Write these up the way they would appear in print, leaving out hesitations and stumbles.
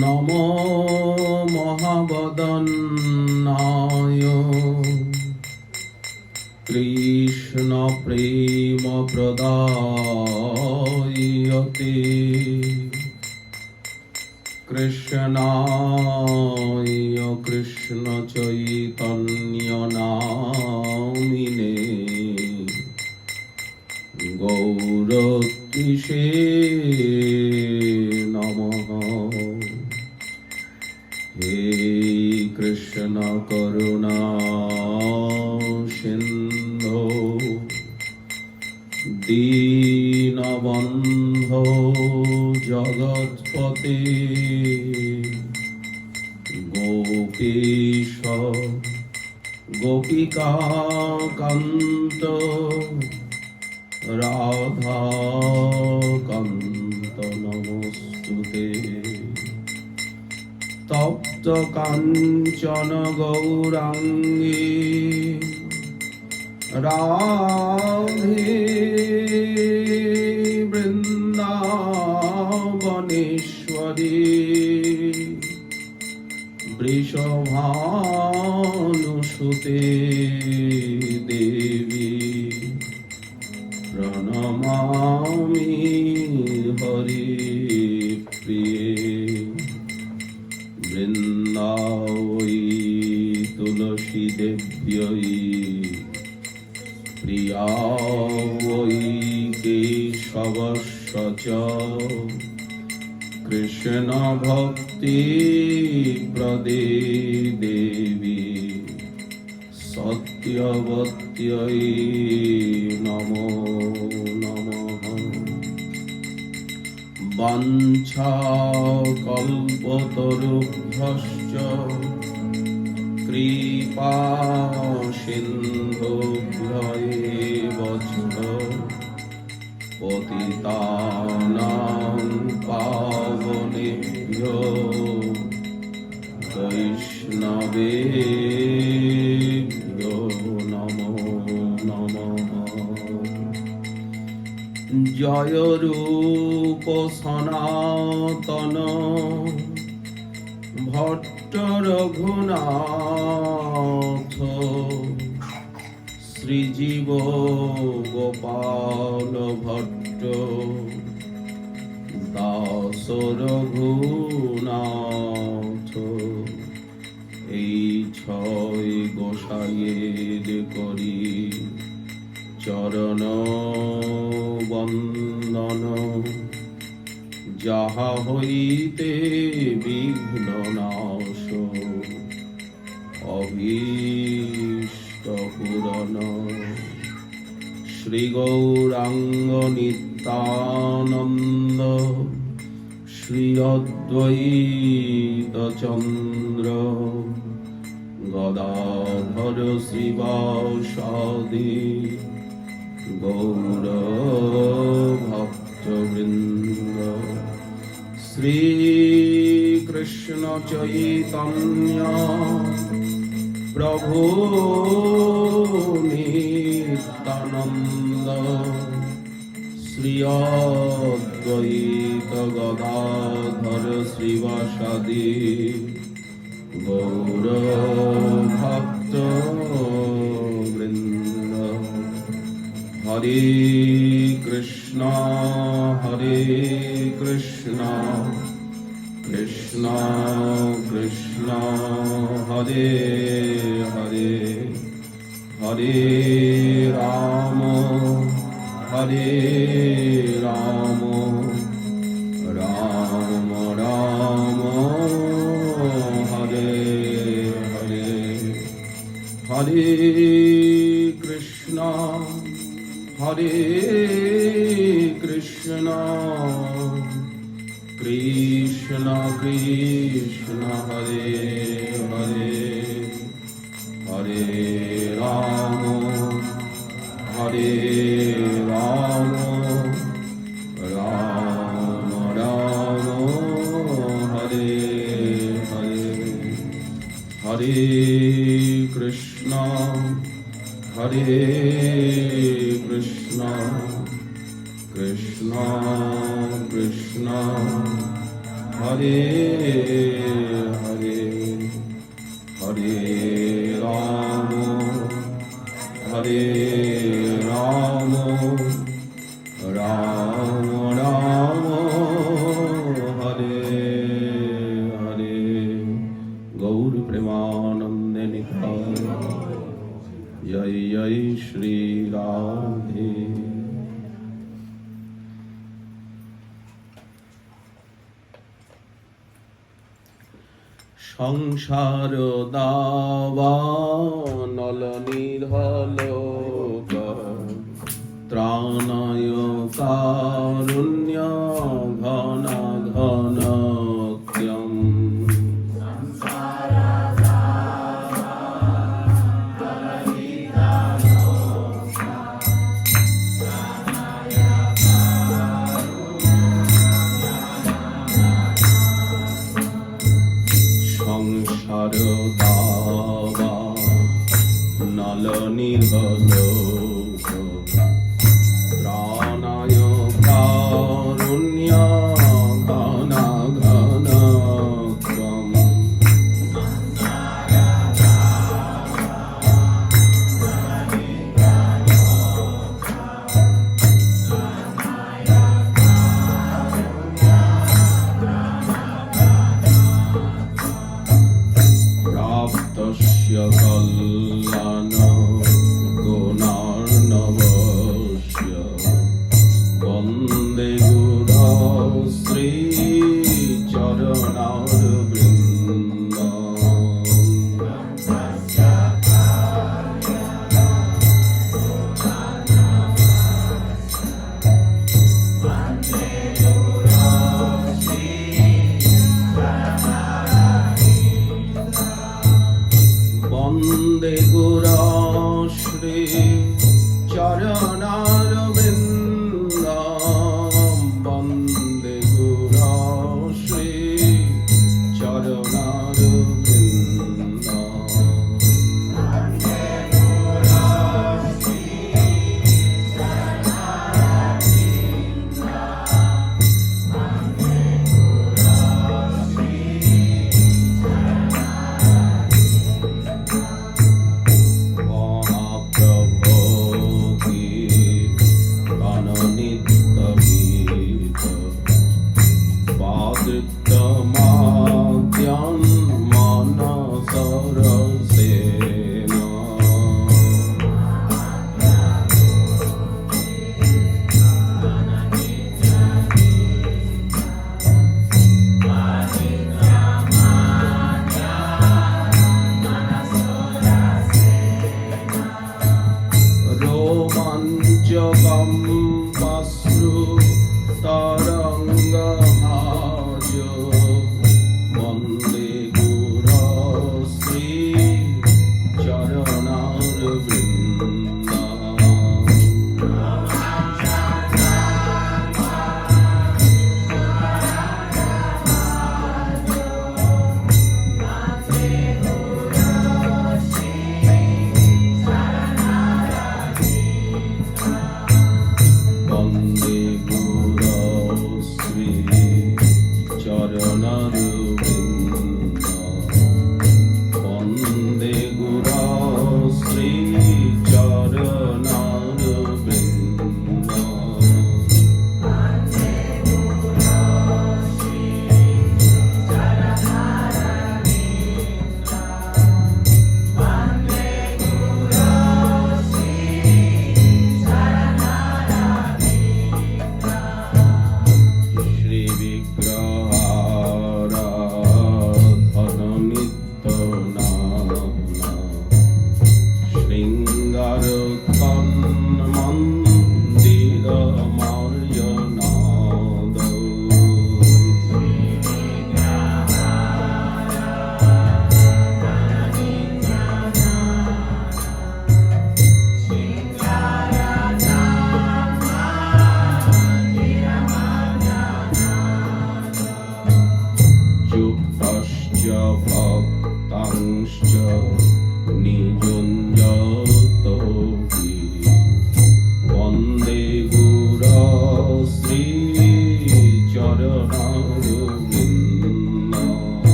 নমো মহাবদন্নায় কৃষ্ণ প্রেম প্রদায়তে কৃষ্ণায় কৃষ্ণ চৈতন্য নামিনে গৌরীশে নমঃ। হে কৃষ্ণ করুণা সিন্ধো দীনবন্ধো জগৎপতে গোপীশ গোপিকাকান্ত রাধাকান্ত নমস্তুতে। তপ্ত কাঞ্চন গৌরাঙ্গী রাধে বৃন্দাবনেশ্বরী বৃষভানুসুতে দেবী প্রণমামি হরি প্রিয়ে। বৃন্দাবৈ তুলসী দেব্যৈ প্রিয়াবৈ কেশবস্য চ কৃষ্ণ ভক্তি প্রদে দেবী সত্যবত্যৈ নমো নমঃ। বাঞ্ছা কল্পতরুভ্যশ্চ কৃপা সিন্ধুভ্য এব চ পতিতানাং পাবনেভ্যো বৈষ্ণবেভ্যো নমো নমঃ। জয় রূপ সনাতন ভট্ট রঘুনাথ শ্রীজীব গোপাল ভট্ট দাস রঘুনাথ। এই ছয় গোসাইয়ের করি চরণ বন্দন, যাহা হইতে বিঘ্ন নাশ অভীষ্ট পূরণ। শ্রী গৌরাঙ্গ নিত্যানন্দ শ্রী অদ্বৈত চন্দ্র গদাধর শ্রীবাসাদি গৌর ভক্তবৃন্দ। শ্রী কৃষ্ণ চৈতন্য প্রভু নিত্যানন্দ শ্রী অদ্বৈত গদাধর শ্রীবাসাদি গৌর ভক্তবৃন্দ। হরে কৃষ্ণ কৃষ্ণ কৃষ্ণ হরে হরে, হরে রাম রাম রাম হরে হরে। হরে কৃষ্ণ কৃষ্ণ কৃষ্ণ কৃষ্ণ হরে হরে, হরে রাম রাম রাম হরে হরে। হরে Krishna Krishna Krishna Krishna Hare Hare Hare Rama Hare Rama Rama Rama Hare Hare Gaur Premanande Nitai Jai Jai Shri Radhe সংসার দাওয়া নল নির্হল ত্রাণায় কারুণ্য ঘন ঘন সংসার দাওয়া নল নির্হল ত্রাণায় কারুণ্য ঘন ঘন প্রাপ্তস্য কল্যাণ গুণার্ণবস্য বন্দে গুরু শ্রী চরণারবিন্দ বন্দে গুরু শ্রী চরণারবিন্দ বন্দে গুরু শ্রী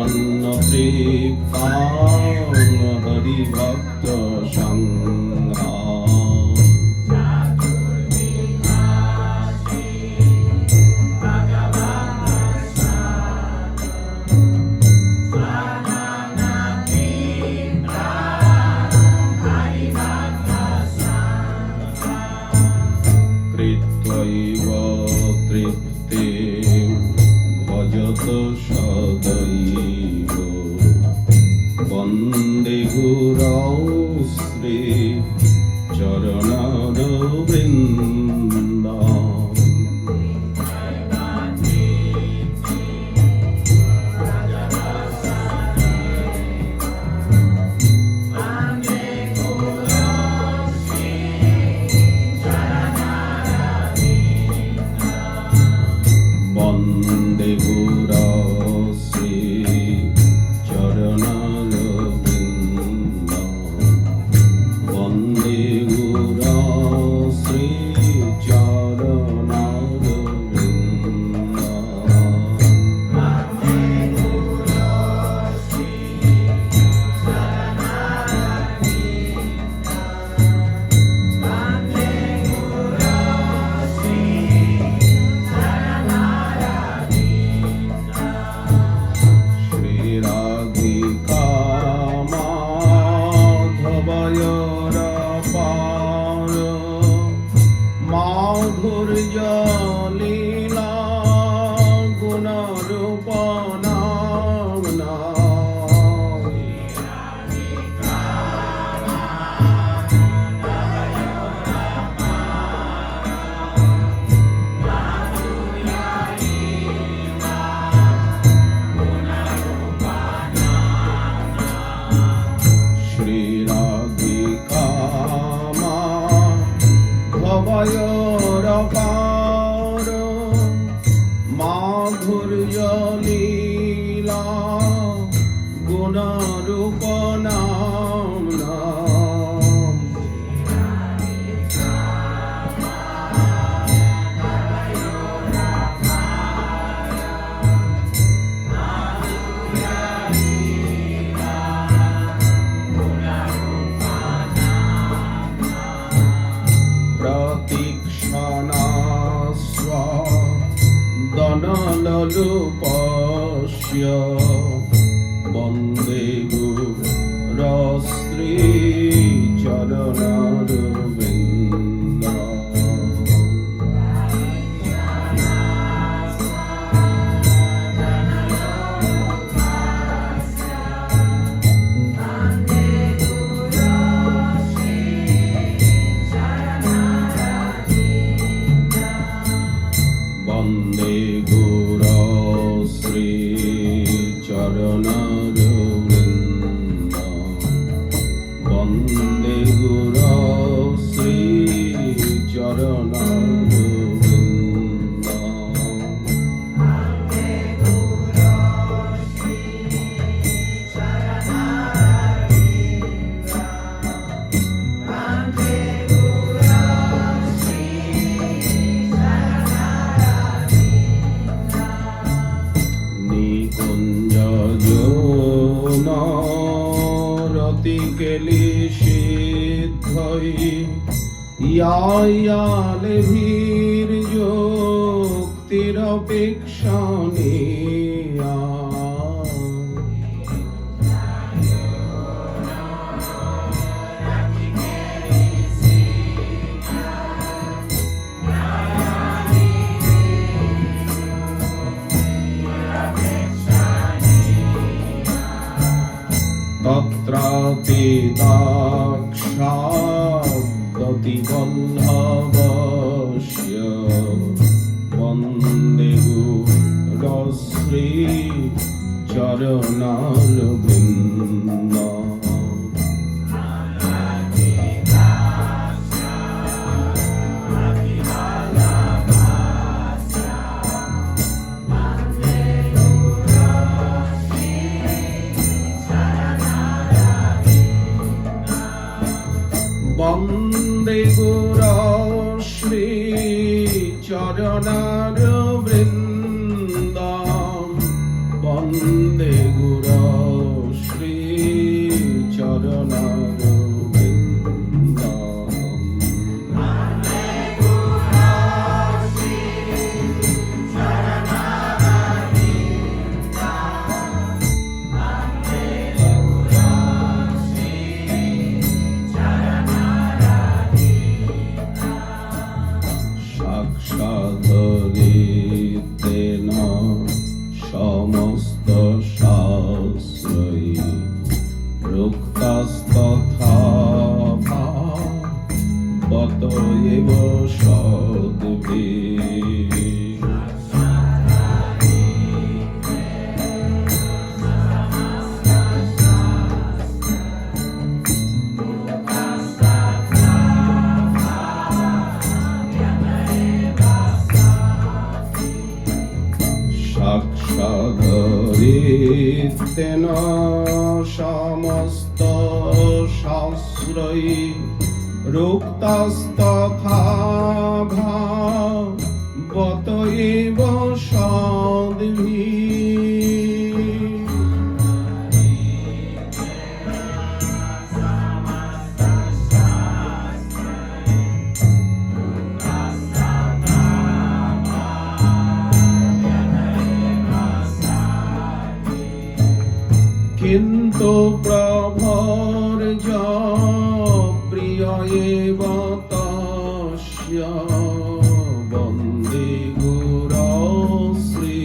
সন্নতৃপ্তাং হরিভক্ত সংঘাঃ কৃত্বৈব তৃপ্তিং ভজত সদৈব বন্দে গুরৌ শ্রী চরণারবিন্দম। বন্দে গুরৌ শ্রী চরণারবিন্দম বন্দে গুরৌ শ্রী শ্রীরাধিকা মাধবয়রপার মাধুর্য লীলা গুণরূপনাম্না। শ্রীরাধিকা মাধবয়রপার মাধুর্য লীলা গুণরূপনাম্না। প্রতীক্ষণাস্ব দনললোপস্য বন্দে গুরশ্রী চরণারবিন্দম। বন্দে গুরৌ শ্রী চরণারবিন্দম বন্দে গুরৌ শ্রী নিকুঞ্জ যৌনরতি কেলিশিদ্ধৈ ইয়ায়ালেভীর যুক্তিরপেক্ষণীয়া। তত্রাপিদাক্ষাদতি বল্লভস্য বন্দে গুরশ্রী চরণারবিন্দম। বন্দে গুরৌ শ্রী চরণারবিন্দম বন্দে গুরৌ সমস্ত শাস্ত্রই রুক্তাস্তথা বতয়েব সদ্ভিঃ। সাক্ষাদরিতেন সমস্ত শাস্ত্রই রুক্তাস্তথা বতয়েব সদ্ভিঃ। কিন্তু প্রভর্য প্রিয় এব তস্য বন্দে গুরো শ্রী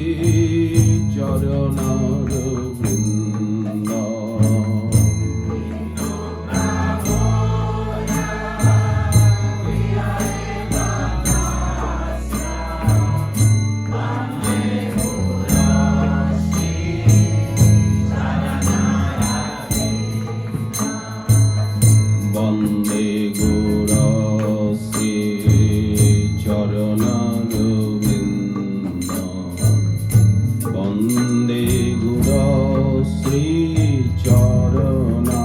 চরণারবিন্দ। বন্দে গুরো শ্রী চরণারবিন্দ। বন্দে গুরো শ্রী চরণারবিন্দ।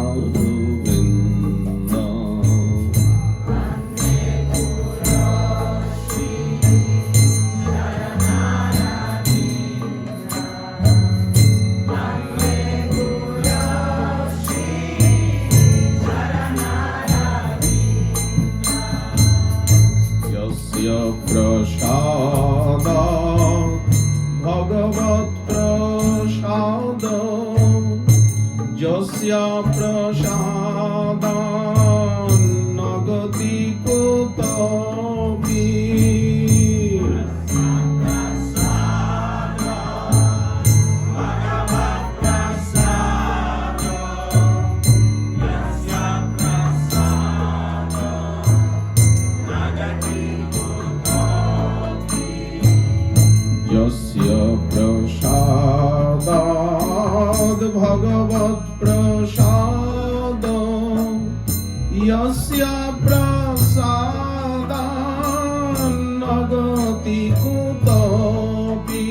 যস্য প্রসাদ ভগবৎ প্রসাদ যস্য প্রসাদ ন গতি কুতপি। যস্য প্রসাদাৎ ভগবৎ প্রসাদ যস্য প্রসাদাৎ ন গতি কুতপি।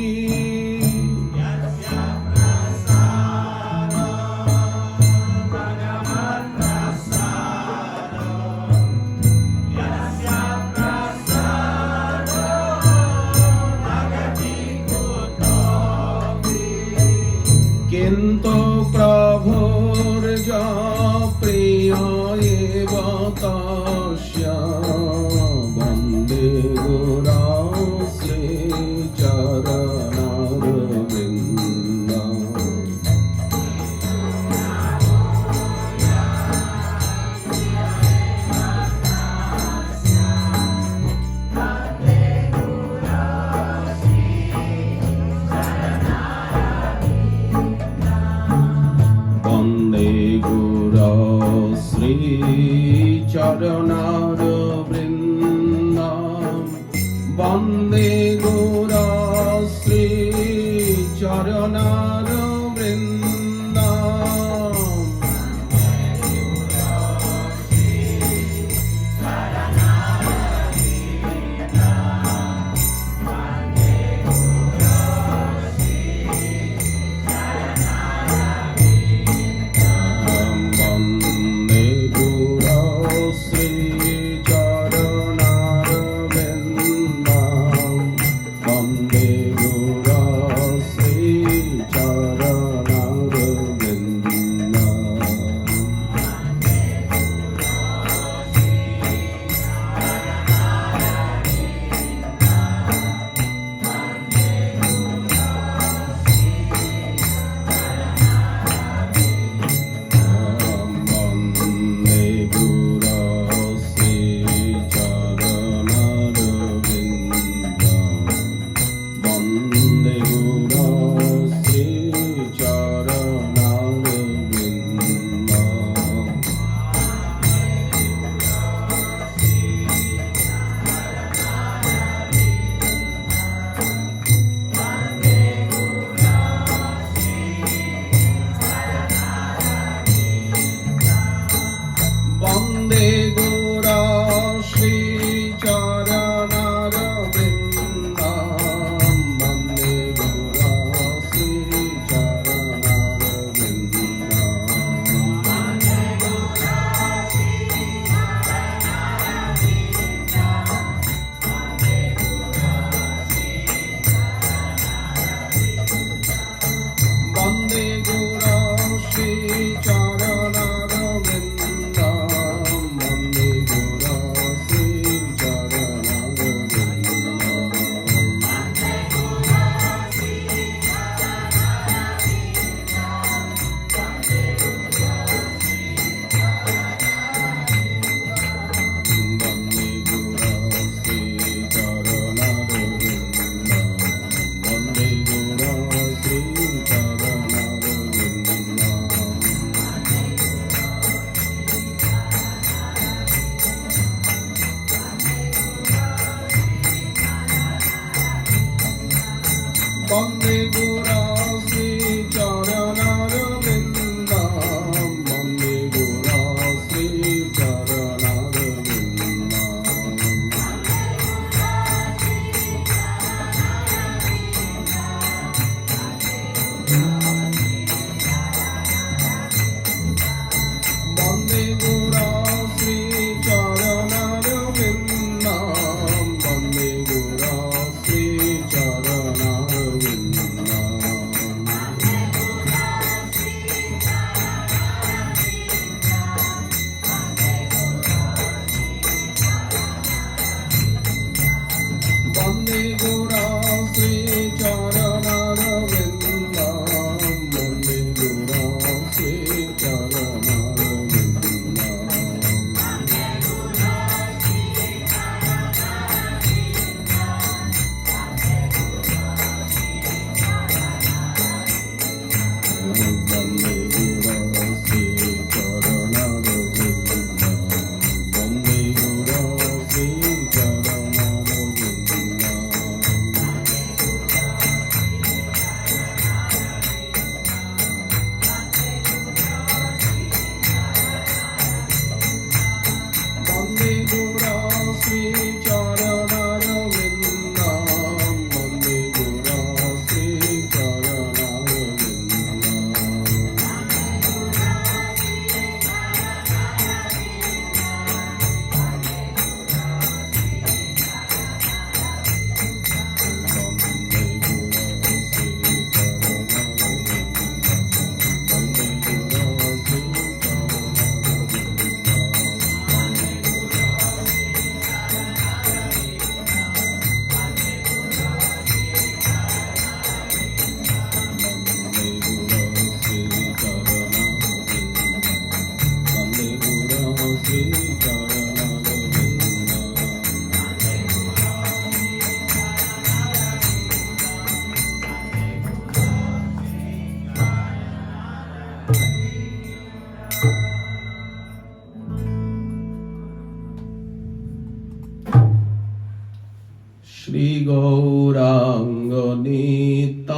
কিন্তু প্রভুর প্রিয় এব তস্য বন্দে গুরো শ্রী চরণারবিন্দ। বন্দে গুরো শ্রী চরণারবিন্দ। বন্দে গুরো শ্রী চরণারবিন্দ। বন্দে গুরো শ্রী চরণারবিন্দ। বন্দে গুরো শ্রী চরণারবিন্দ।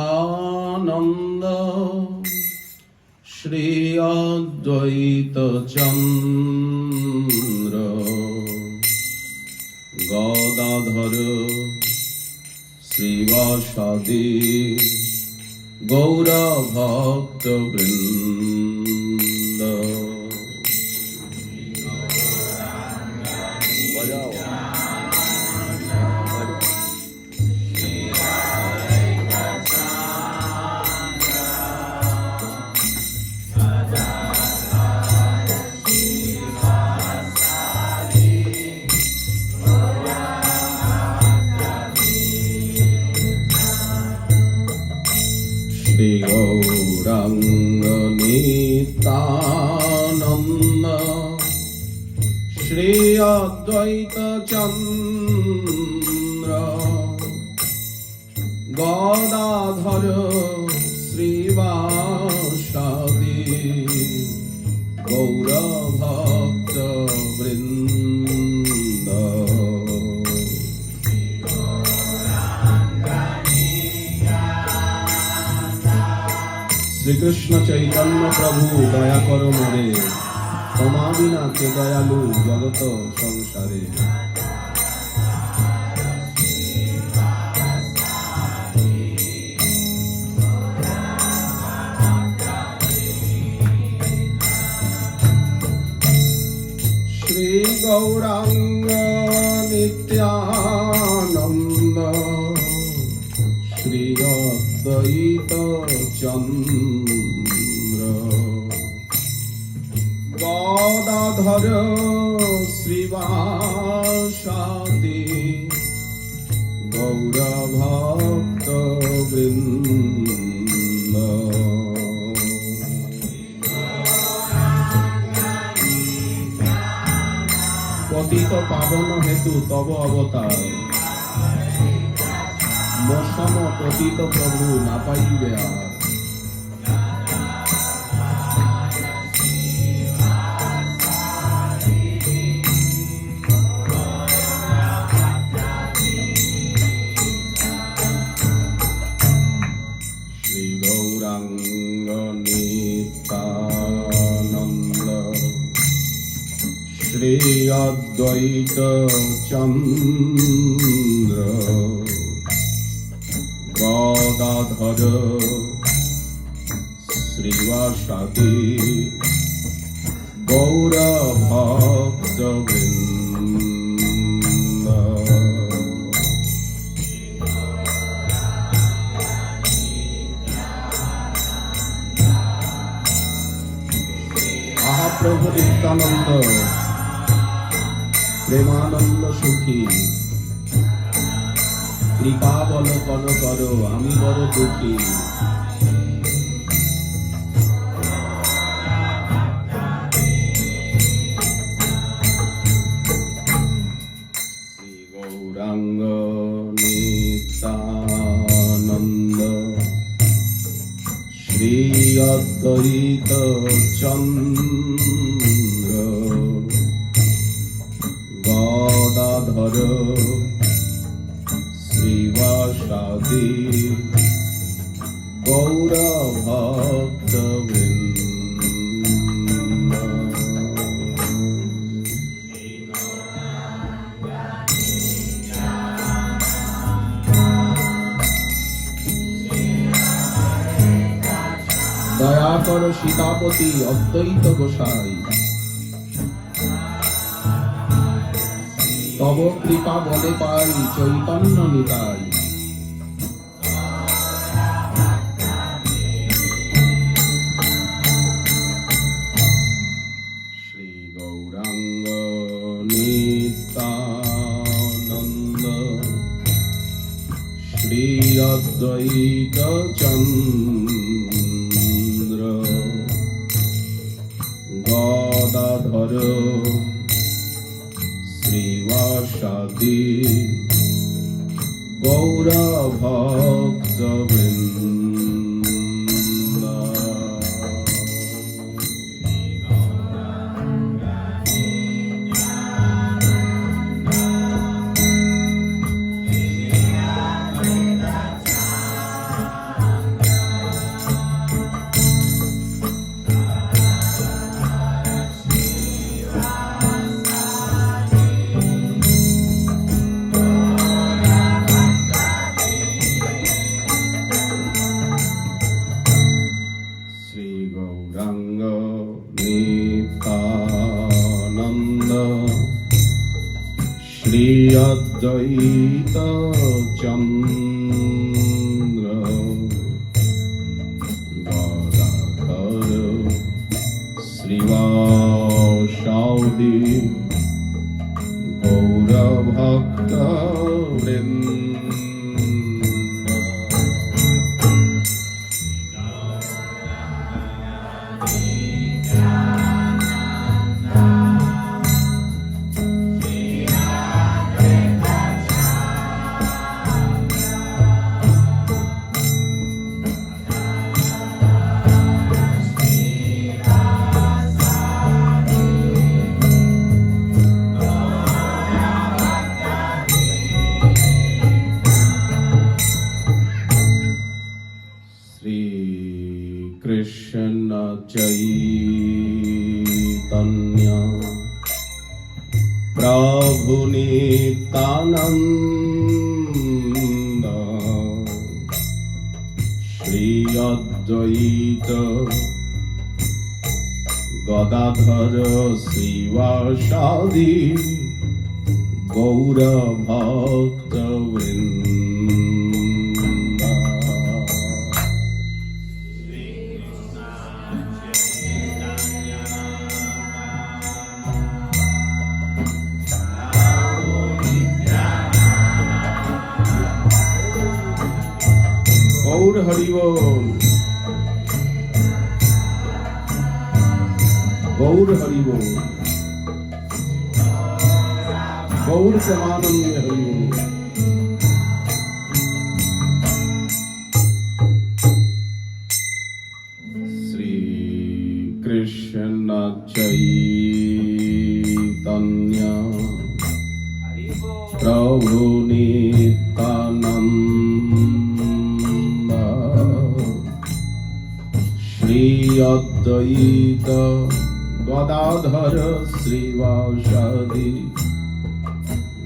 নিত্যানন্দ শ্রী অদ্বৈত চন্দ্র গদাধর শ্রীবাসাদি গৌরভক্ত বৃন্দ। শ্রী গৌরাঙ্গ নিত্যানন্দ শ্রী অদ্বৈত চন্দ্র গদাধর শ্রীবাসাদি গৌরভক্ত বৃন্দ। শ্রীকৃষ্ণ চৈতন্য প্রভু দয়া করো মোরে, তোমা বিনা কে দয়ালু জগত সংসারে। শ্রী গৌরাঙ্গ নিত্যানন্দ শ্রী অদ্বৈত চন্দ্র গদাধর শ্রীবাসাদি গৌরভক্ত বৃন্দ। পতিত পাবন হেতু তব অবতার, মসম পতিত প্রভু না পাইবে আর। শ্রী গৌরাঙ্গ নিত্যানন্দ শ্রী অদ্বৈত চন্দ্র গদাধর শ্রীবাসাদি গৌরভক্ত বৃন্দ। মহাপ্রভু নিত্যানন্দ প্রেমানন্দ সুখী, কৃপা বল কন করো আমি বড় দুঃখী। শ্রী গৌরাঙ্গ নিত্যানন্দ শ্রী অদ্বৈত চন্দ্র গদাধর শ্রীবাসাদি গৌরভক্ত বৃন্দ। দয়া কর সীতাপতি অদ্বৈত গোসাই, তব কৃপা বলে পাই চৈতন্য নিতাই। শ্রী গৌরাঙ্গ নিত্যানন্দ শ্রী অদ্বৈত চন্দ্র গদাধর শ্রীবাসাদি গৌরভক্ত বৃন্দ। অদ্বৈত চন্দ্র গদাধর শ্রীবাসাদি গৌরভক্ত বৃন্দ। কৃষ্ণ চৈতন্য প্রভু নিত্যানন্দ শ্রী অদ্বৈত গদাধর শ্রীবাসাদি গৌরভক্ত বৃন্দ। গৌর হরি বল, গৌর হরি বল, গৌর প্রেমানন্দ হরি বল। শ্রী কৃষ্ণ চৈতন্য প্রভু নিত্যানন্দ শ্রী অদ্বৈত গদাধর শ্রীবাসাদি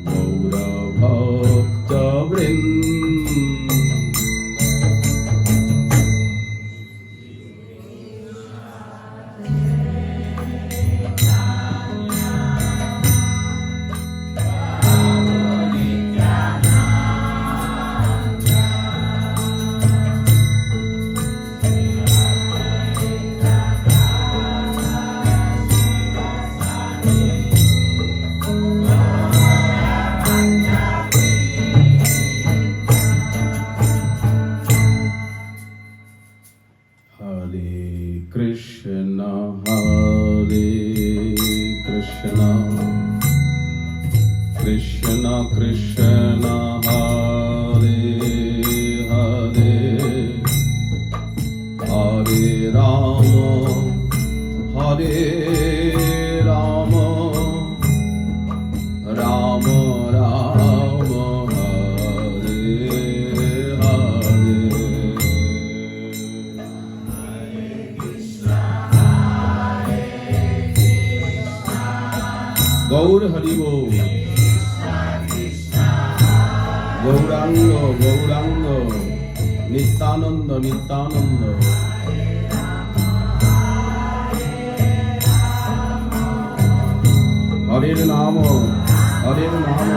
গৌরভক্ত বৃন্দ। Krishna Krishna Krishna Hare Hare Hare Rama Hare Rama Rama Rama Hare Hare Gour Hari বল, গৌরাঙ্গ গৌরাঙ্গ নিত্যানন্দ নিত্যানন্দ। হরের নাম হরের নাম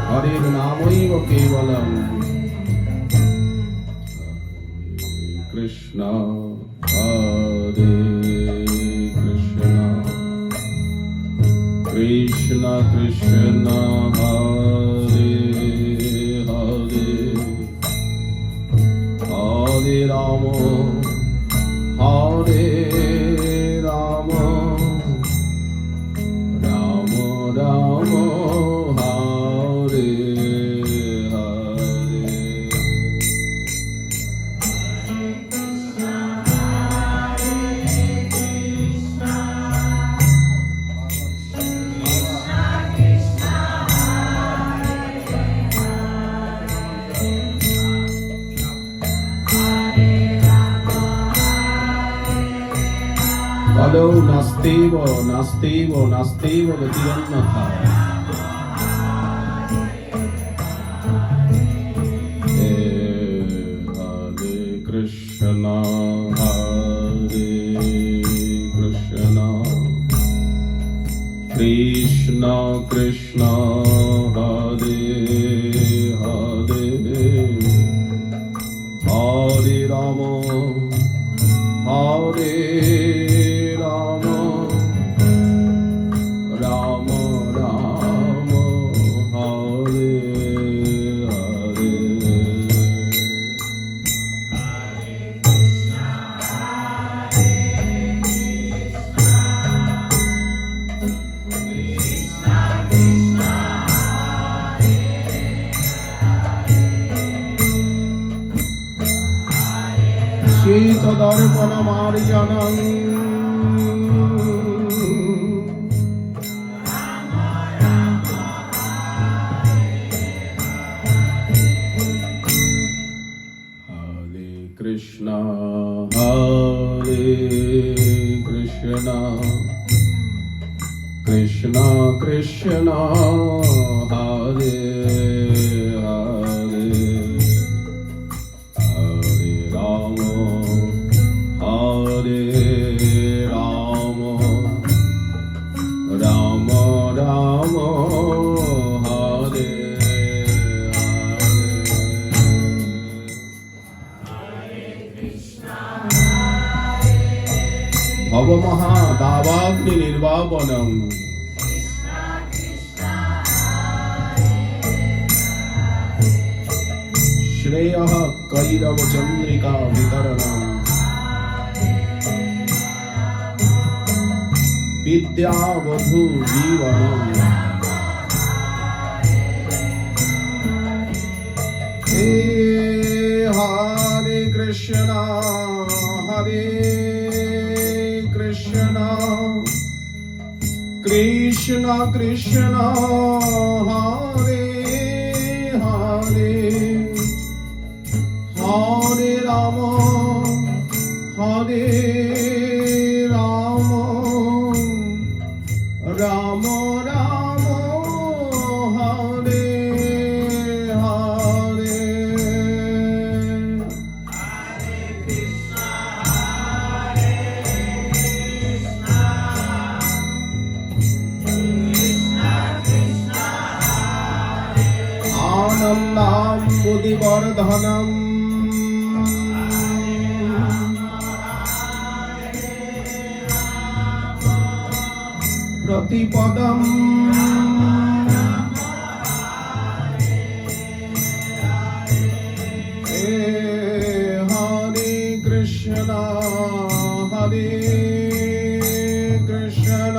হরের নামৈব কেবলম। কৃষ্ণ হরে Krishna Krishna Hare Hare Hare Rama Hare Rama Rama Rama Hare Hare Hello, Nastevo, Nastevo, Nastevo, Gatiranatha. Hare Krishna, Hare Krishna, Krishna Krishna Ram হরে রাম রাম রাম হরে হরে। শীতদর্পণমার্জনং হরে কৃষ্ণ কৃষ্ণ কৃষ্ণ হরে হরে হরে রাম হরে রাম রাম রাম হরে হরে। ভবমহাদাবাগ্নি নির্বাপনম শ্রেয়ঃ কৈরব চন্দ্রিকা বিতরণম বিদ্যাবধূ জীবনম। হে হরে কৃষ্ণ কৃষ্ণ কৃষ্ণ হরে হরে হরে রাম হরে রাম রাম রাম হরে হরে। আনন্দাম বুদ্ধিবর্ধনম প্রতিপদম হরে কৃষ্ণ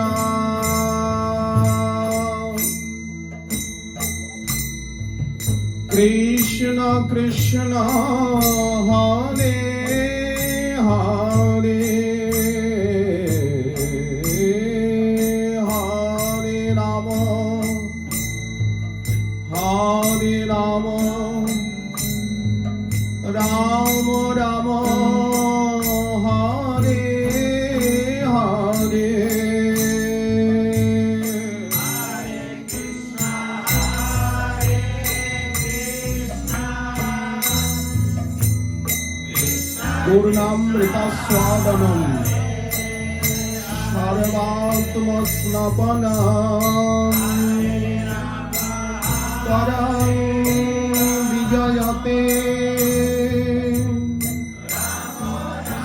কৃষ্ণ কৃষ্ণ হরে হরে হরে রাম রাম রাম হরে হরে। পূর্ণামৃতস্বাদনম সর্বাত্মস্নপনম পরং বিজয়তে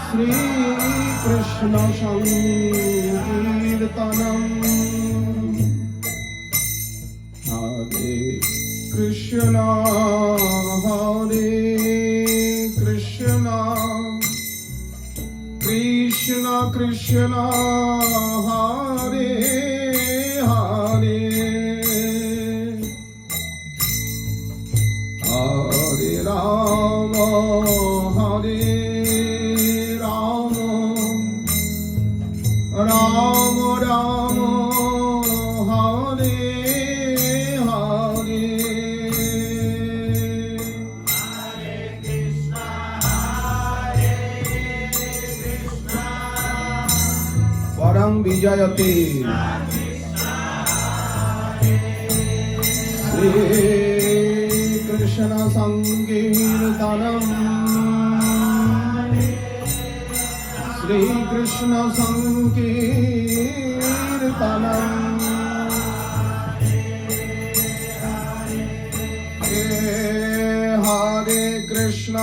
শ্রীকৃষ্ণ সংকীর্তনম। হরে কৃষ্ণ কৃষ্ণ কৃষ্ণ হরে হরে হরে রাম রাম রাম হরে হরে। পরং বিজয়তে শ্রীকৃষ্ণ সংকীর্তনম শ্রীকৃষ্ণ সংকীর্তনম। হরে Krishna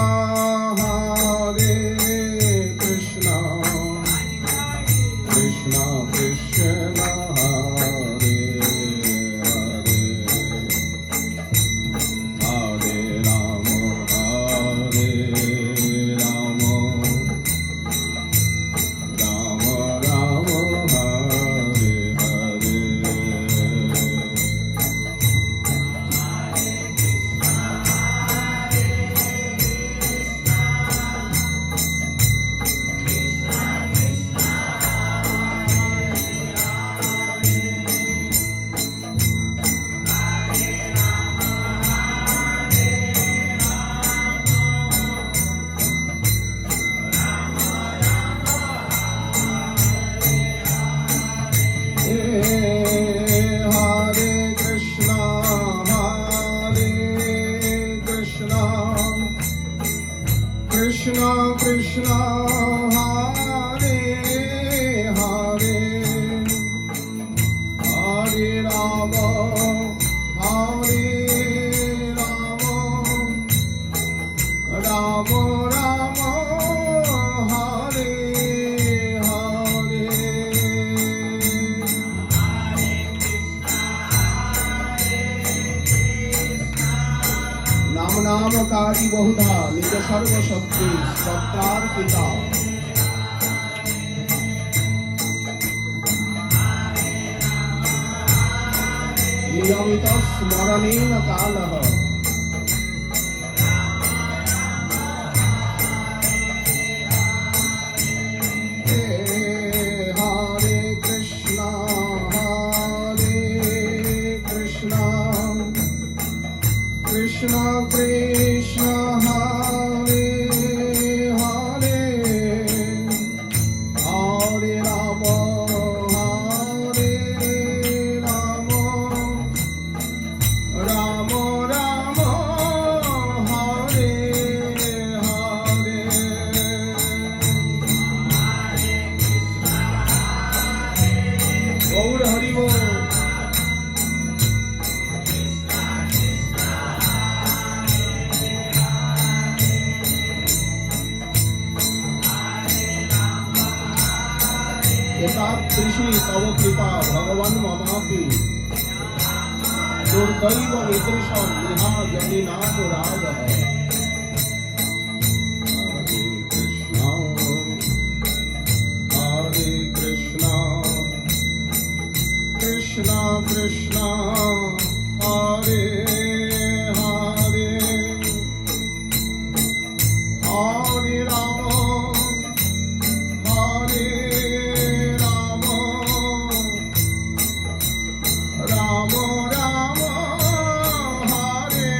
Krishna, Hare Hare, Hare Rama, Hare Rama, Rama Rama, Hare Hare. नाम नामकारी बहुधा निज सर्वशक्ति सत्तार पिता नियमित स्मरणेन कालः हरे Krishna Krishna Krishna Hare Hare Hare Rama Hare Rama Rama Rama Hare Hare Gaur Hari Bol एतादृशी तव कृपा भगवन् ममापि दुर्दैव मीदृशं निहा जनिनाथ रागः हरे कृष्णा कृष्णा कृष्णा हरे हरे हरे राम हरे Rama Rama Hare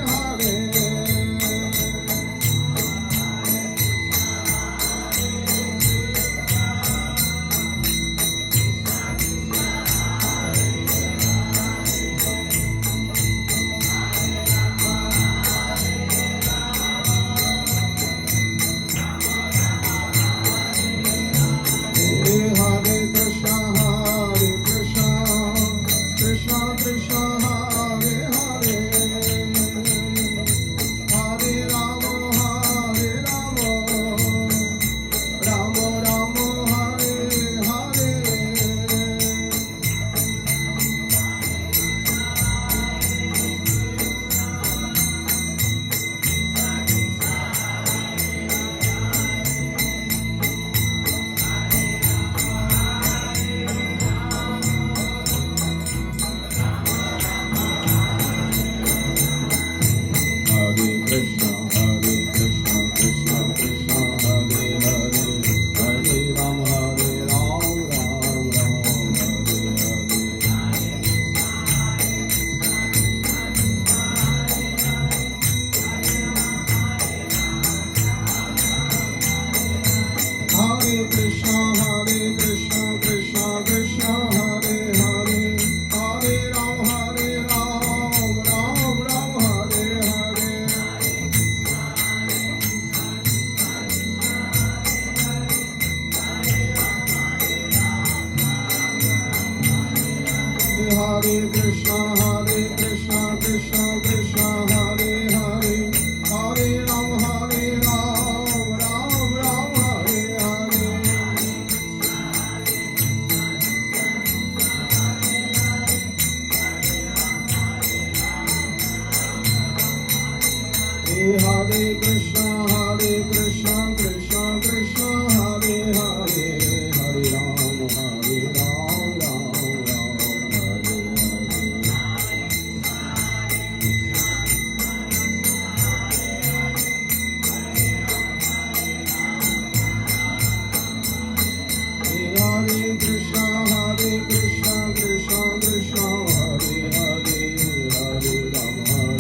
Hare Krishna Krishna Hare Hare Hare Ram Ram Ram Hare Hare Hare Krishna Krishna Krishna Hare Hare Hare Ram Ram Ram Hare Hare Krishna Krishna Krishna Hare Hare Hare Ram Ram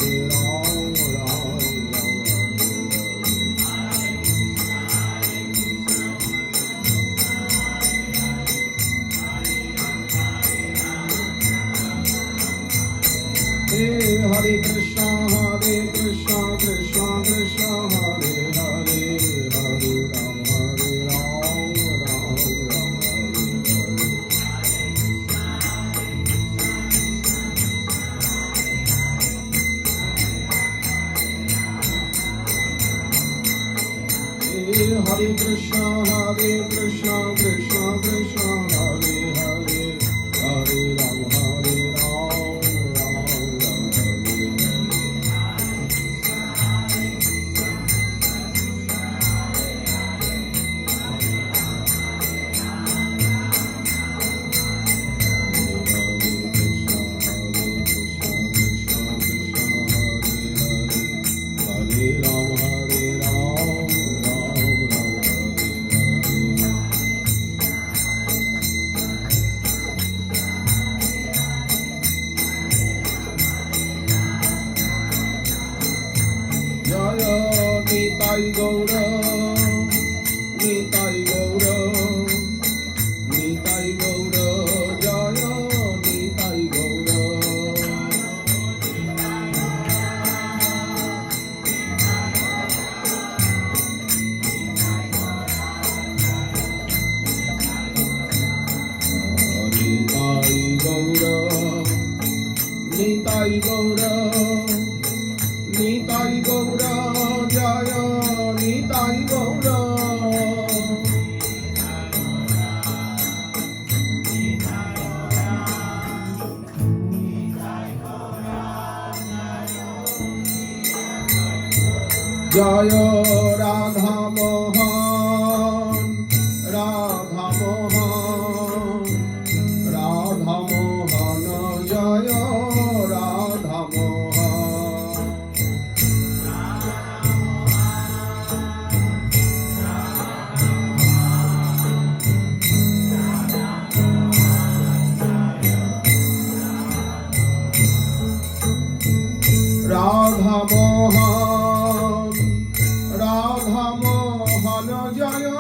Hare Krishna Krishna Krishna Hare Hare Hare Ram Ram Hare Krishna Krishna Krishna Hare Hare Hare Ram Jaya Nitai Gaura Nitai Gaura Nitai Gaura Jaya Nitai Gaura Nitai Gaura Nitai Gaura Nitai Gaura Jaya Nitai Gaura Jaya Radha Mohan Radha Mohan Radha Mohan Jaya Radha Mohan Radha Mohan Radha Mohan Jaya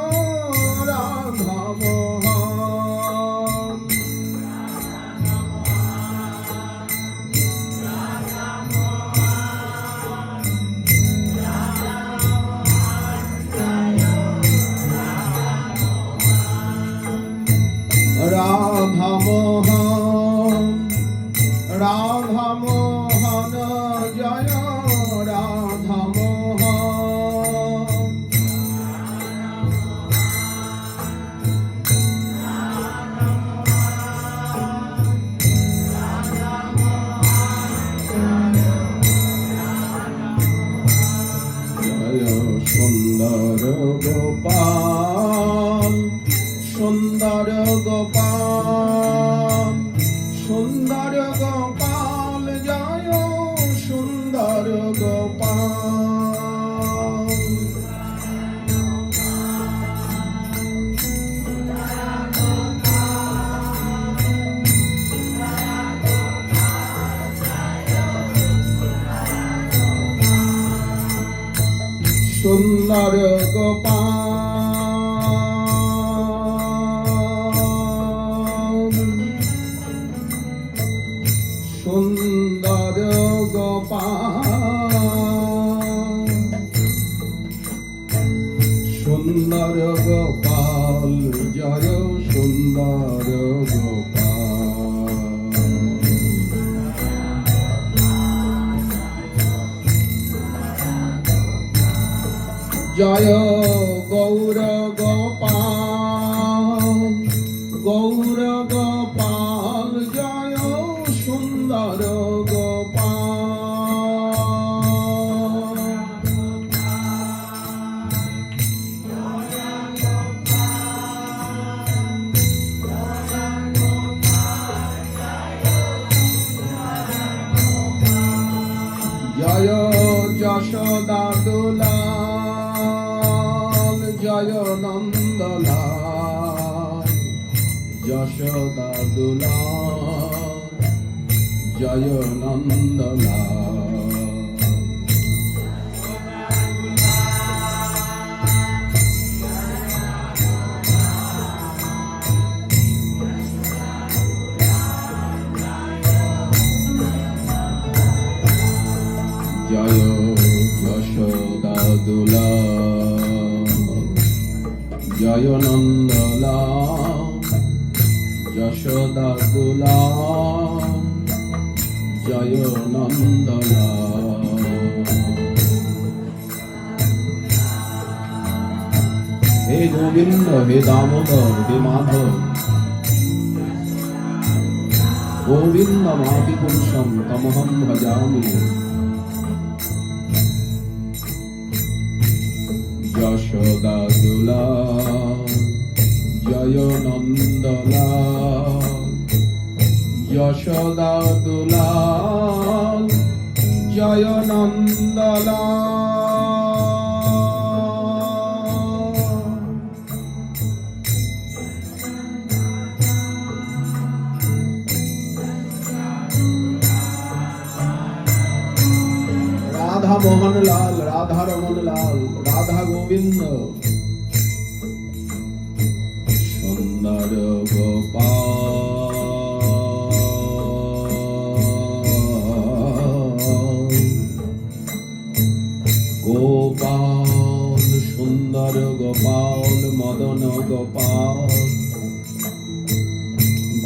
Radha Mohan Radha Mohan Radha Mohan Jaya Radha Mohan Jaya Sundar Gopal Sundar Gopal Sundar Gopal Jaya Sundar Gopal Sundar Gopal Sundar Gopal Sundar Gopal Jaya Sundar Gopal জয় গৌর গোপাল, গৌর গোপাল জয় সুন্দর গোপাল। জয় যশোদা দুলাল, জয় নন্দলাল, যশোদা দুলাল, জয় নন্দলাল। জয় যশোদা দুলাল, জয় নন্দলাল, যশোদা দুলাল, জয় নন্দলাল। হে গোবিন্দ, হে দামোদর, হে মাধব, গোবিন্দমাদি পুরুষম তমহম ভজামি। যশোদা দুলাল, জয় নন্দলাল, যশোদা দুলাল, জয় নন্দলাল। রাধা মোহন লাল, রাধা রমন লাল, রাধা গোবিন্দ, সুন্দর গোপাল, গোপাল সুন্দর গোপাল, মদন গোপাল,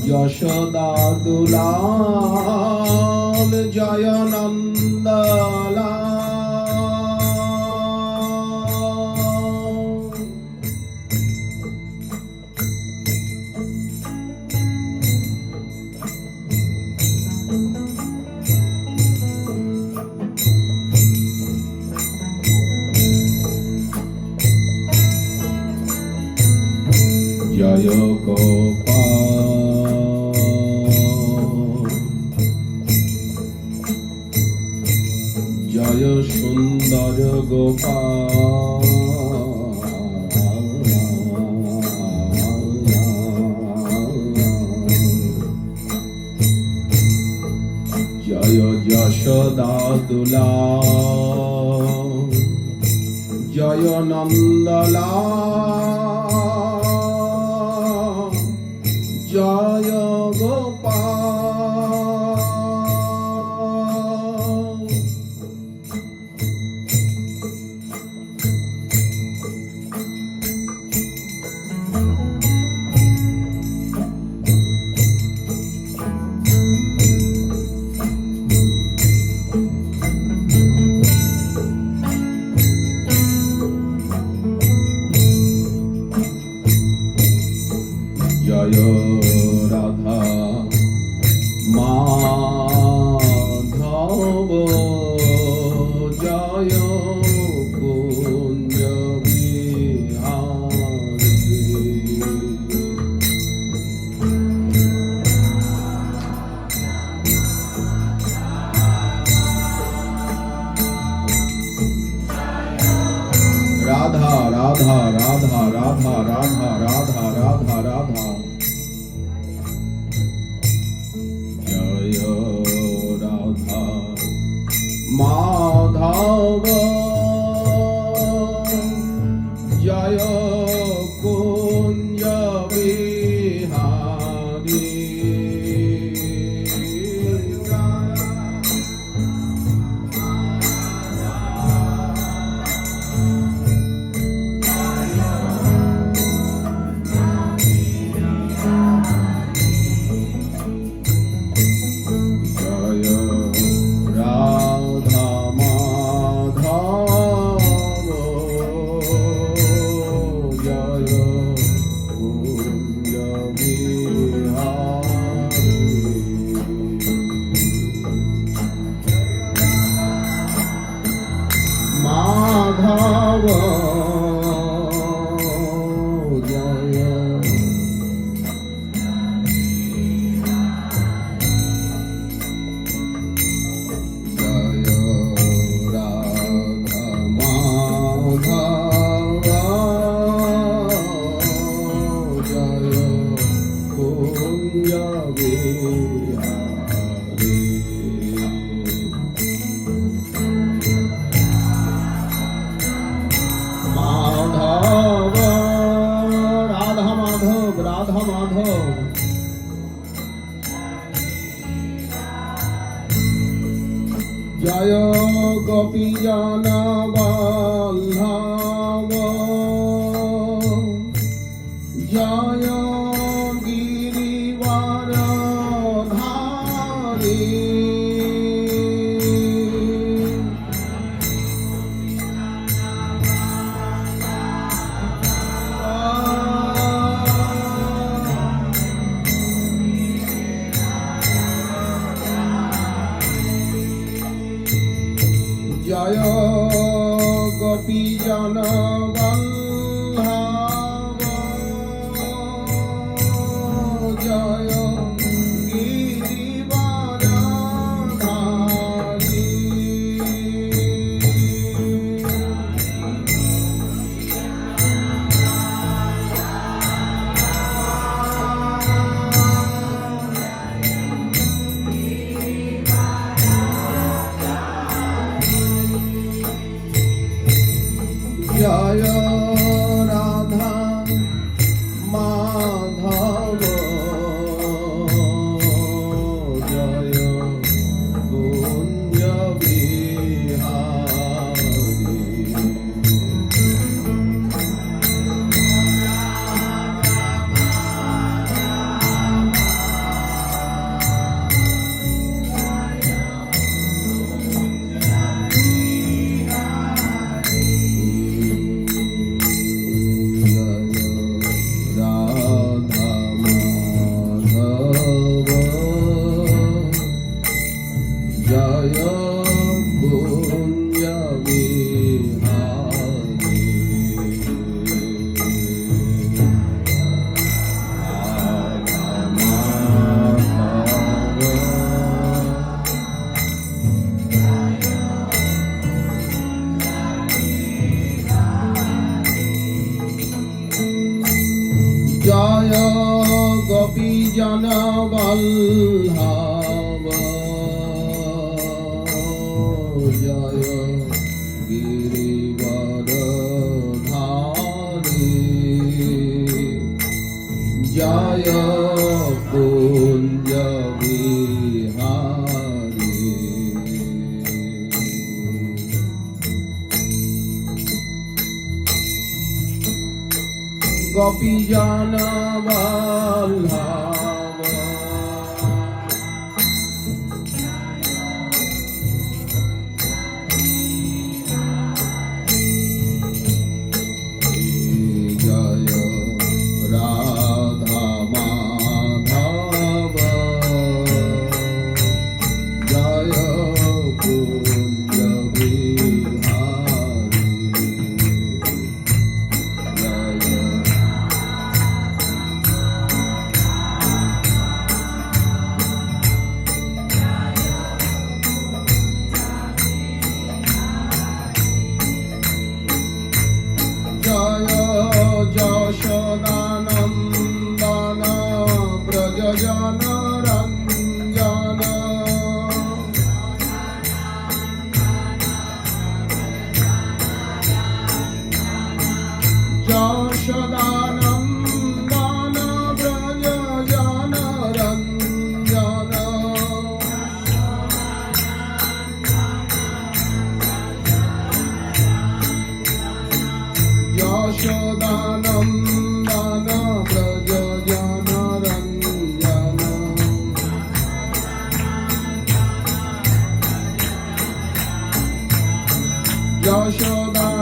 যশোদা দুলাল, জয় নন্দলাল। জয় গোপাল, জয় সুন্দর গোপাল, জয় যশোদা দুলাল, জয় নন্দলাল, জয় গোপাল। জয় রাধা মাধব, জয় কুঞ্জ বিহারী। রাধা রাধা রাধা রাধা রাধা রাধা রাধা রাধা। জয় রাধা মাধব, জয় কুঞ্জ বিহারী। জয় রাধা মাধব, মাধব জয় জয় গোপী জন বল্লভ জয় গিরিবর ধারী জয় গোপী জন বল্লভ জয় গিরিবর ধারী জয় রাধা মাধব জয় কুঞ্জ বিহারী জয় কুঞ্জ বিহারী জয় গোপী জন বল্লভ জয় গিরিবর ধারী জয় কুঞ্জ বিহারী গোপী জন বল্লভ জয় রাধা মাধব জয় কুঞ্জ বিহারী জয় যশোদানন্দন ব্রজজন রঞ্জন যশোদানন্দন ব্রজজন রঞ্জন যশোদানন্দন ব্রজজন রঞ্জন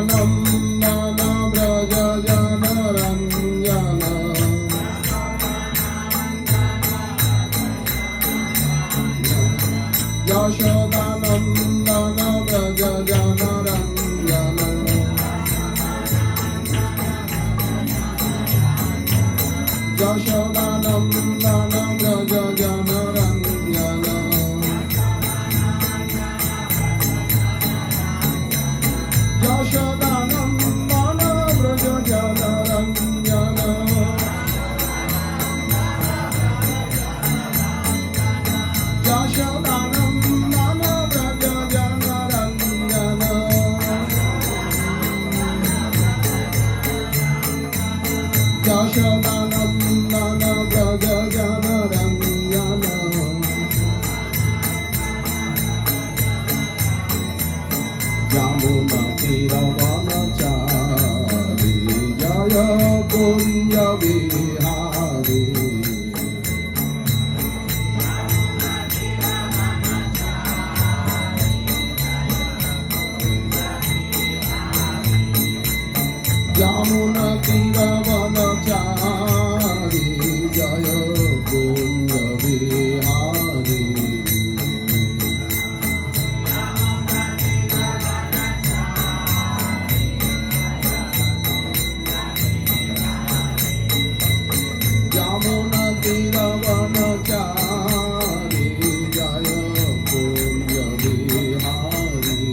যশোদানন্দন ব্রজজন রঞ্জন যশোদানন্দন ব্রজজন রঞ্জন যশোদানন্দন ব্রজ জনরঞ্জন যশোদানন্দন ব্রজ জনরঞ্জন যশোদানন্দন ব্রজ জনরঞ্জন যমুনা তীরবনচারী জয় কুঞ্জ বিহারী যমুনা তীরবনচারী জয় কুঞ্জ বিহারী যমুনা তীরবনচারী জয় কুঞ্জ Bihari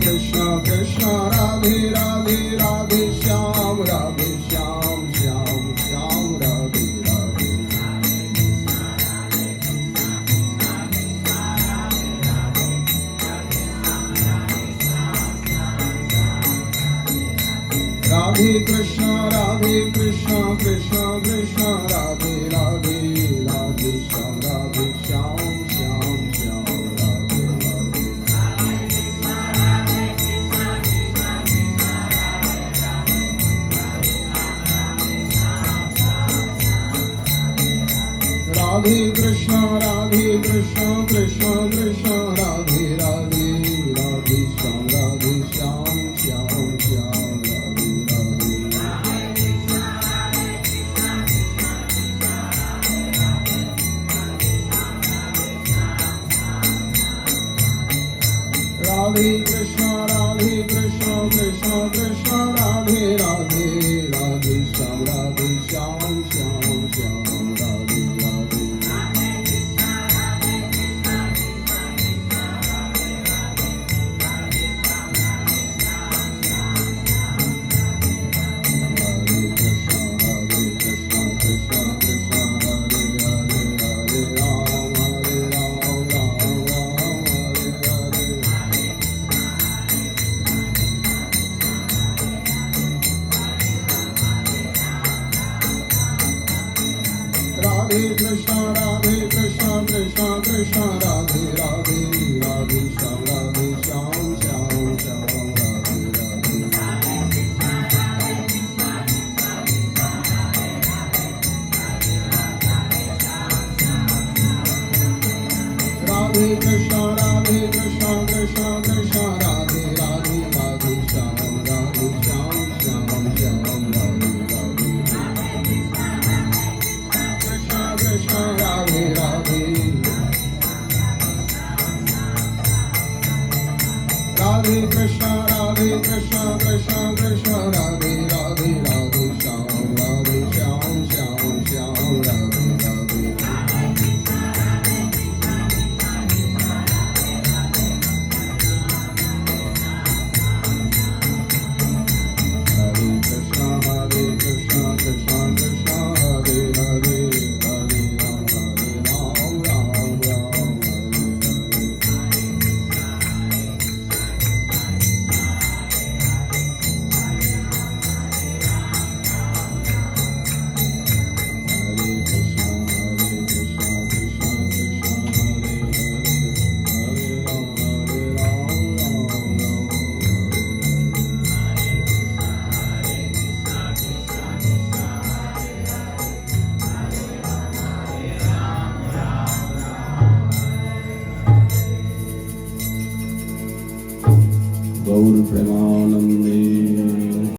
Krishna Krishna Radhe Radhe Radhe Shyam Shyam Shyam Radhe Radhe Radhe Krishna Krishna Krishna Radhe Radhe Radhe Shyam Shyam Shyam Radhe Radhe Radhe Krishna Krishna Krishna Radhe Radhe Radhe Shyam Shyam Shyam Radhe Radhe Radhe Krishna Krishna Krishna Radhe Radhe Radhe Shyam Shyam Shyam Radhe Radhe Radhe Krishna Krishna Krishna Radhe Radhe Radhe Shyam Shyam Shyam Radhe Radhe Radhe Krishna Krishna Krishna Radhe Radhe Radhe Shyam Shyam Radhe Radhe Krishna Radhe Radhe Radhe Krishna Krishna Radhe Radhe Radhe Shyam Shyam Radhe Radhe Radhe Gour প্রেমানন্দে